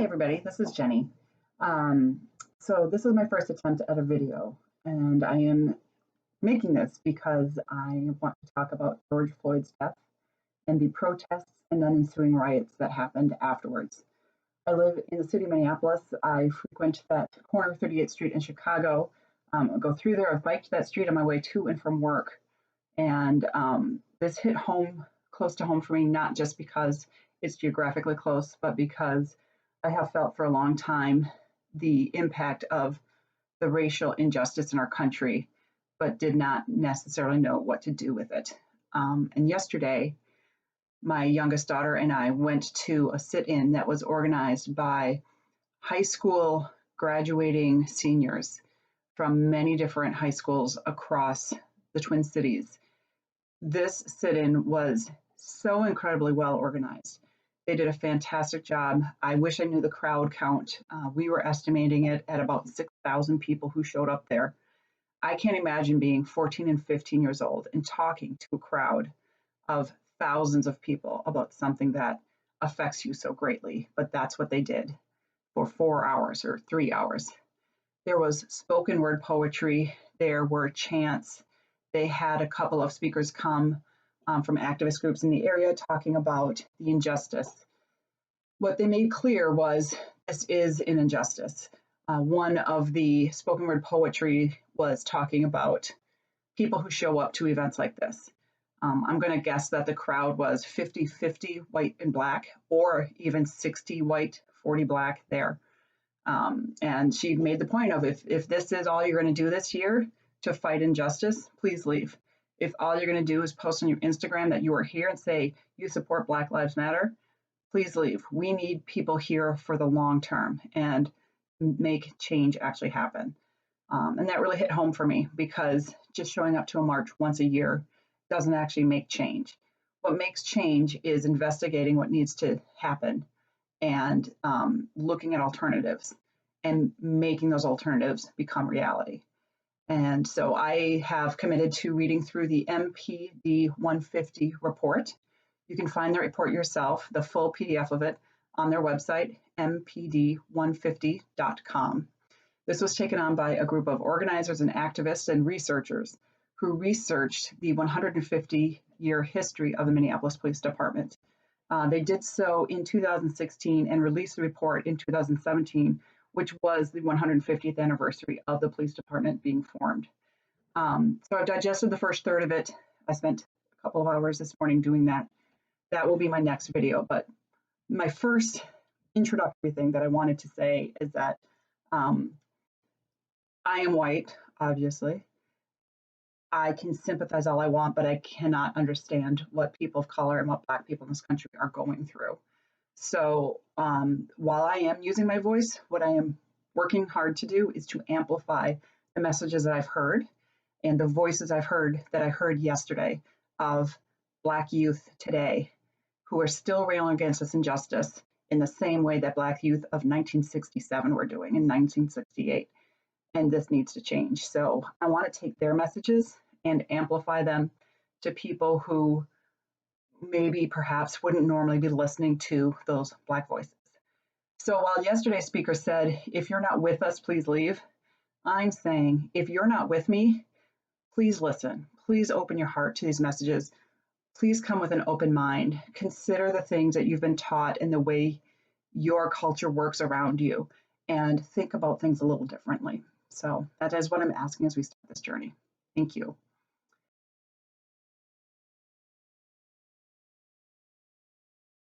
Hi everybody, this is Jenny. Um, so this is my first attempt at a video, and I am making this because I want to talk about George Floyd's death and the protests and then ensuing riots that happened afterwards. I live in the city of Minneapolis. I frequent that corner of 38th Street in Chicago. I go through there. I've biked that street on my way to and from work, and this hit home, close to home for me, not just because it's geographically close, but because I have felt for a long time the impact of the racial injustice in our country, but did not necessarily know what to do with it. And yesterday, my youngest daughter and I went to a sit-in that was organized by high school graduating seniors from many different high schools across the Twin Cities. This sit-in was so incredibly well organized. They did a fantastic job. I wish I knew the crowd count. We were estimating it at about 6,000 people who showed up there. I can't imagine being 14 and 15 years old and talking to a crowd of thousands of people about something that affects you so greatly, but that's what they did for 4 hours or 3 hours. There was spoken word poetry, there were chants. They had a couple of speakers come from activist groups in the area talking about the injustice. What they made clear was this is an injustice. One of the spoken word poetry was talking about people who show up to events like this. I'm going to guess that the crowd was 50-50 white and black, or even 60 white, 40 black there. And she made the point of if this is all you're going to do this year to fight injustice, please leave. If all you're going to do is post on your Instagram that you are here and say you support Black Lives Matter, please leave. We need people here for the long term and make change actually happen. And that really hit home for me because just showing up to a march once a year doesn't actually make change. What makes change is investigating what needs to happen and looking at alternatives and making those alternatives become reality. And so I have committed to reading through the MPD 150 report. You can find the report yourself, the full PDF of it, on their website, mpd150.com. This was taken on by a group of organizers and activists and researchers who researched the 150-year history of the Minneapolis Police Department. They did so in 2016 and released the report in 2017, which was the 150th anniversary of the police department being formed. So I've digested the first third of it. I spent a couple of hours this morning doing that. That will be my next video. But my first introductory thing that I wanted to say is that I am white, obviously. I can sympathize all I want, but I cannot understand what people of color and what Black people in this country are going through. So while I am using my voice, what I am working hard to do is to amplify the messages that I've heard and the voices I've heard that I heard yesterday of Black youth today who are still railing against this injustice in the same way that Black youth of 1967 were doing in 1968. And this needs to change. So I want to take their messages and amplify them to people who maybe perhaps wouldn't normally be listening to those Black voices. So while yesterday's speaker said, if you're not with us, please leave, I'm saying, if you're not with me, please listen. Please open your heart to these messages. Please come with an open mind. Consider the things that you've been taught and the way your culture works around you, and think about things a little differently. So that is what I'm asking as we start this journey. Thank you.